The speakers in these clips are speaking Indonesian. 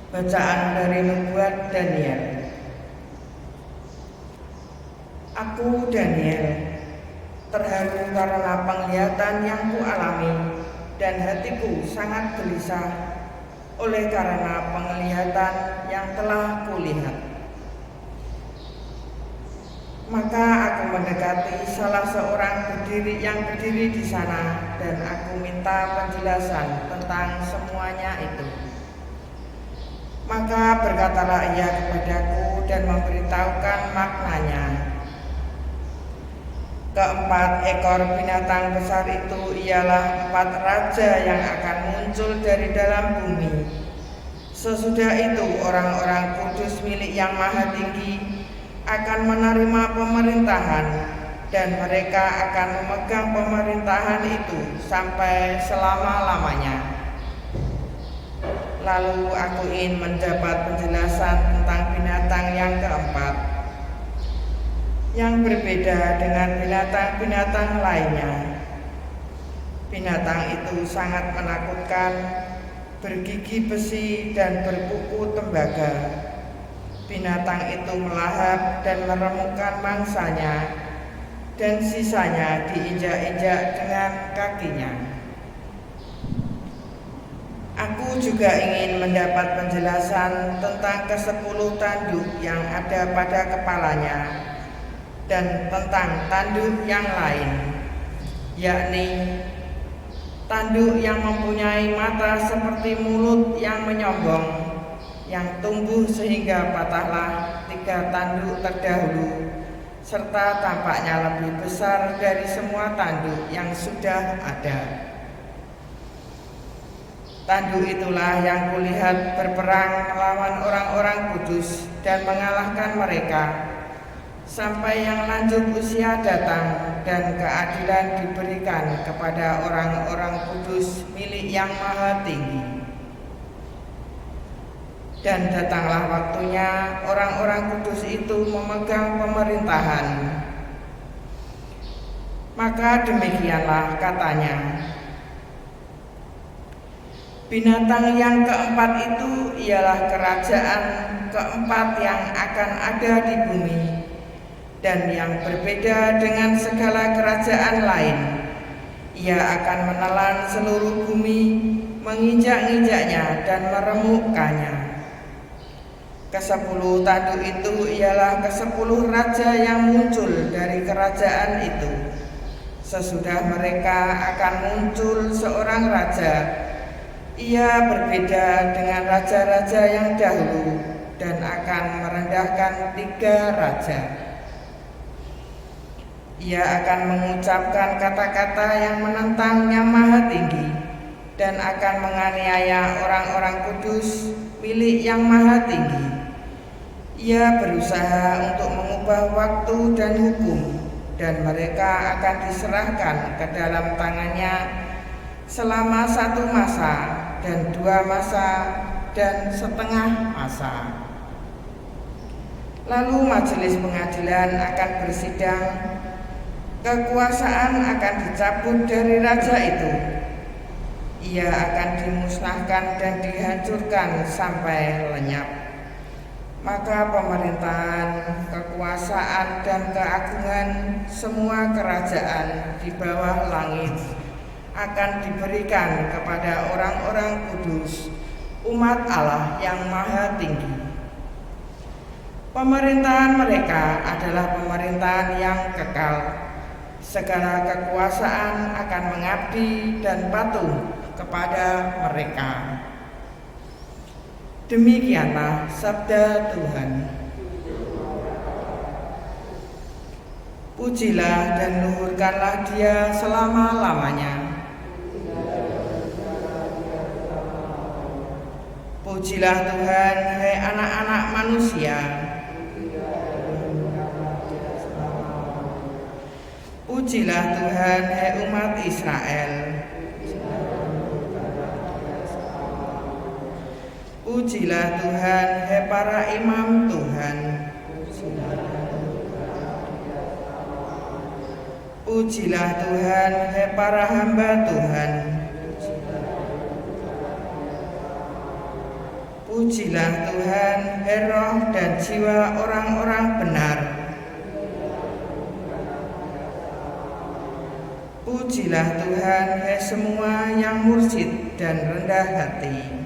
Bacaan dari Nubuat Daniel. Aku Daniel terharu karena penglihatan yang kualami, dan hatiku sangat gelisah oleh karena penglihatan yang telah kulihat. Maka aku mendekati salah seorang yang berdiri di sana, dan aku minta penjelasan tentang semuanya itu. Maka berkatalah ia kepadaku dan memberitahukan maknanya. Keempat ekor binatang besar itu ialah 4 raja yang akan muncul dari dalam bumi. Sesudah itu orang-orang kudus milik Yang Maha Tinggi akan menerima pemerintahan, dan mereka akan memegang pemerintahan itu sampai selama-lamanya. Lalu aku ingin mendapat penjelasan tentang binatang yang keempat, yang berbeda dengan binatang-binatang lainnya. Binatang itu sangat menakutkan, bergigi besi dan berkuku tembaga. Binatang itu melahap dan meremukkan mangsanya, dan sisanya diinjak-injak dengan kakinya. Aku juga ingin mendapat penjelasan tentang ke-10 tanduk yang ada pada kepalanya, dan tentang tanduk yang lain, yakni tanduk yang mempunyai mata seperti mulut yang menyombong, yang tumbuh sehingga patahlah 3 tanduk terdahulu, serta tampaknya lebih besar dari semua tanduk yang sudah ada. Tanduk itulah yang kulihat berperang melawan orang-orang kudus dan mengalahkan mereka, sampai yang lanjut usia datang dan keadilan diberikan kepada orang-orang kudus milik Yang Maha Tinggi. Dan datanglah waktunya orang-orang kudus itu memegang pemerintahan. Maka demikianlah katanya. Binatang yang keempat itu ialah kerajaan keempat yang akan ada di bumi, dan yang berbeda dengan segala kerajaan lain. Ia akan menelan seluruh bumi, menginjak-injaknya dan meremukkannya. Ke-10 tanduk itu ialah ke-10 raja yang muncul dari kerajaan itu. Sesudah mereka akan muncul seorang raja. Ia berbeda dengan raja-raja yang dahulu dan akan merendahkan 3 raja. Ia akan mengucapkan kata-kata yang menentang Yang Maha Tinggi dan akan menganiaya orang-orang kudus milik Yang Maha Tinggi. Ia berusaha untuk mengubah waktu dan hukum, dan mereka akan diserahkan ke dalam tangannya selama 1 masa dan 2 masa dan setengah masa. Lalu majelis pengadilan akan bersidang. Kekuasaan akan dicabut dari raja itu. Ia akan dimusnahkan dan dihancurkan sampai lenyap. Maka pemerintahan, kekuasaan dan keagungan semua kerajaan di bawah langit akan diberikan kepada orang-orang kudus, umat Allah yang Maha Tinggi. Pemerintahan mereka adalah pemerintahan yang kekal. Segala kekuasaan akan mengabdi dan patuh kepada mereka. Demikianlah sabda Tuhan. Pujilah dan luhurkanlah Dia selama-lamanya. Pujilah Tuhan, hai anak-anak manusia. Pujilah Tuhan, hai umat Israel. Pujilah Tuhan, hai para imam Tuhan. Pujilah Tuhan, hai para hamba Tuhan. Pujilah Tuhan, hai roh dan jiwa orang-orang benar. Pujilah Tuhan, hai semua yang mursyid dan rendah hati.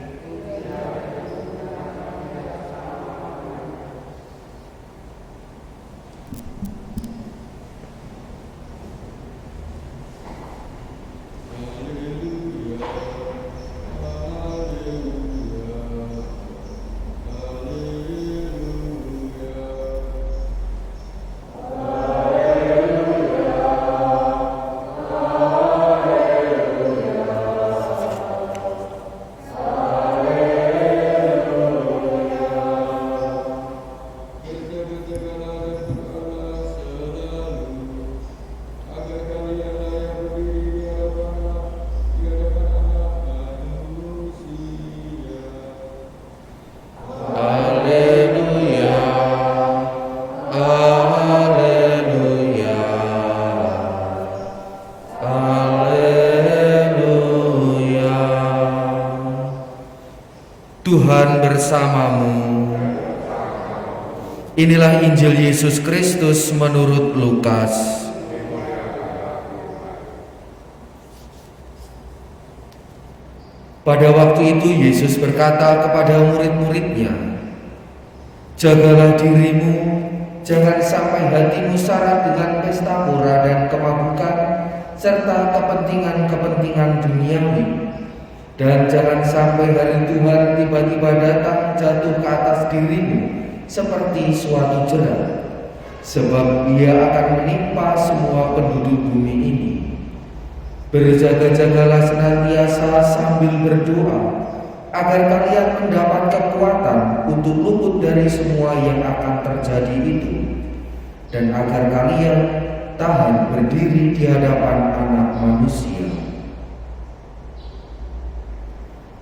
Tuhan bersamamu. Inilah Injil Yesus Kristus menurut Lukas. Pada waktu itu Yesus berkata kepada murid-muridnya, "Jagalah dirimu, jangan sampai hatimu syarat dengan pesta pora dan kemabukan serta kepentingan-kepentingan duniawi. Dan jangan sampai hari Tuhan tiba-tiba datang jatuh ke atas dirimu seperti suatu jerat, sebab ia akan menimpa semua penduduk bumi ini. Berjaga-jagalah senantiasa sambil berdoa, agar kalian mendapat kekuatan untuk luput dari semua yang akan terjadi itu, dan agar kalian tahan berdiri di hadapan Anak Manusia."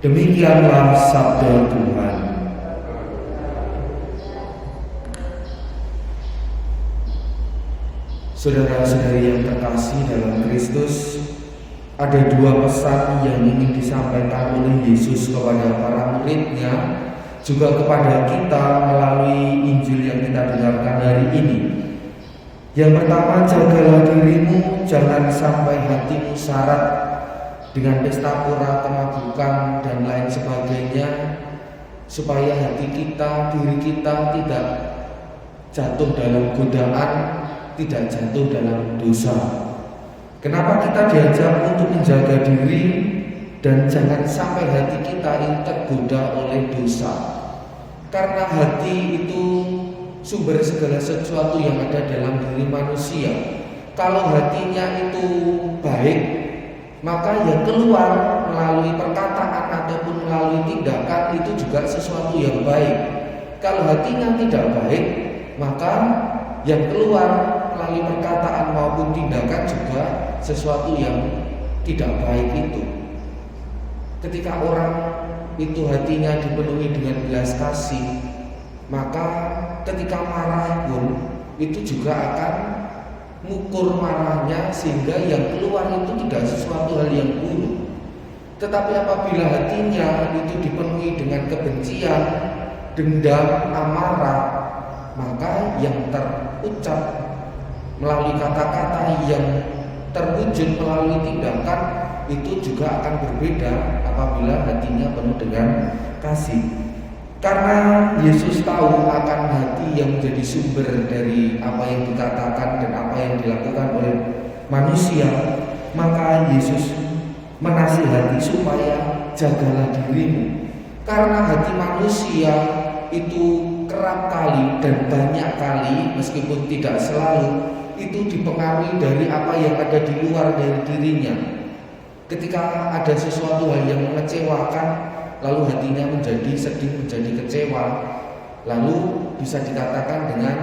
Demikianlah sabda Tuhan. Saudara-saudari yang terkasih dalam Kristus, ada dua pesan yang ingin disampaikan oleh Yesus kepada para murid-Nya, juga kepada kita melalui Injil yang kita dengarkan hari ini. Yang pertama, jagalah dirimu, jangan sampai hatimu syarat dengan pesta pora, kemabukan, dan lain sebagainya, supaya hati kita, diri kita tidak jatuh dalam godaan, tidak jatuh dalam dosa. Kenapa kita diajak untuk menjaga diri dan jangan sampai hati kita ini tergoda oleh dosa? Karena hati itu sumber segala sesuatu yang ada dalam diri manusia. Kalau hatinya itu baik, maka yang keluar melalui perkataan ataupun melalui tindakan itu juga sesuatu yang baik. Kalau hatinya tidak baik, maka yang keluar melalui perkataan maupun tindakan juga sesuatu yang tidak baik itu. Ketika orang itu hatinya dipenuhi dengan belas kasih, maka ketika marah pun itu juga akan mengukur marahnya, sehingga yang keluar itu tidak sesuatu hal yang buruk. Tetapi apabila hatinya itu dipenuhi dengan kebencian, dendam, amarah, maka yang terucap melalui kata-kata, yang terwujud melalui tindakan itu juga akan berbeda apabila hatinya penuh dengan kasih. Karena Yesus tahu akan hati yang menjadi sumber dari apa yang dikatakan dan apa yang dilakukan oleh manusia, maka Yesus menasihati supaya jagalah dirimu. Karena hati manusia itu kerap kali dan banyak kali, meskipun tidak selalu, itu dipengaruhi dari apa yang ada di luar dari dirinya. Ketika ada sesuatu hal yang mengecewakan, lalu hatinya menjadi sedih, menjadi kecewa, lalu bisa dikatakan dengan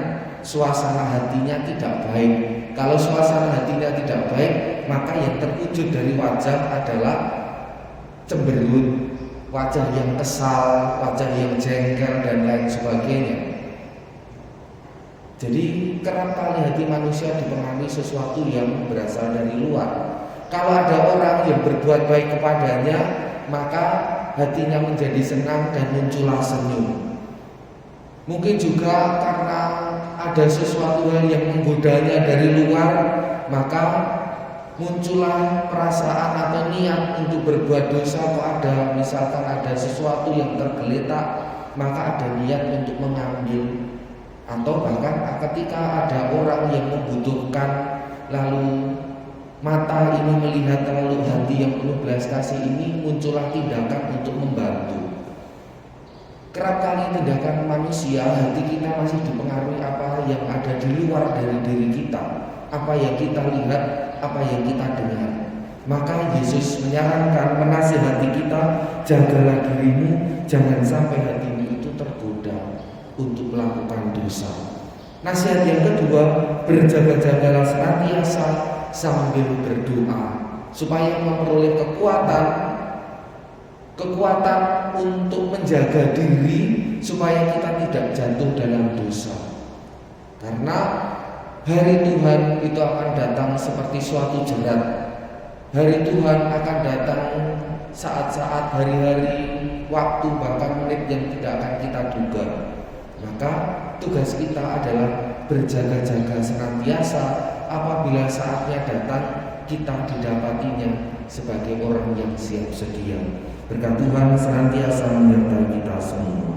suasana hatinya tidak baik. Kalau suasana hatinya tidak baik, maka yang terwujud dari wajah adalah cemberut, wajah yang kesal, wajah yang jengkel, dan lain sebagainya. Jadi kerap kali hati manusia dipengaruhi sesuatu yang berasal dari luar. Kalau ada orang yang berbuat baik kepadanya, maka hatinya menjadi senang dan muncullah senyum. Mungkin juga karena ada sesuatu hal yang menggodanya dari luar, maka muncullah perasaan atau niat untuk berbuat dosa. Kok misalkan ada sesuatu yang tergeletak, maka ada niat untuk mengambil. Atau bahkan ketika ada orang yang membutuhkan, lalu mata ini melihat, lalu hati yang penuh belas kasih ini muncullah tindakan untuk membantu. Kerap kali tindakan manusia, hati kita masih dipengaruhi apa yang ada di luar dari diri kita, apa yang kita lihat, apa yang kita dengar. Maka Yesus menyarankan, menasihati kita, jagalah dirimu, jangan sampai hatimu itu tergoda untuk melakukan dosa. Nasihat yang kedua, berjaga-jagalah senantiasa sambil berdoa, supaya memperoleh kekuatan untuk menjaga diri supaya kita tidak jatuh dalam dosa. Karena hari Tuhan itu akan datang seperti suatu jerat. Hari Tuhan akan datang saat-saat, hari-hari, waktu, bahkan menit yang tidak akan kita duga. Maka tugas kita adalah berjaga-jaga senantiasa. Apabila saatnya datang, kita didapatinya sebagai orang yang siap sedia. Berkat Tuhan senantiasa menyertai kita semua.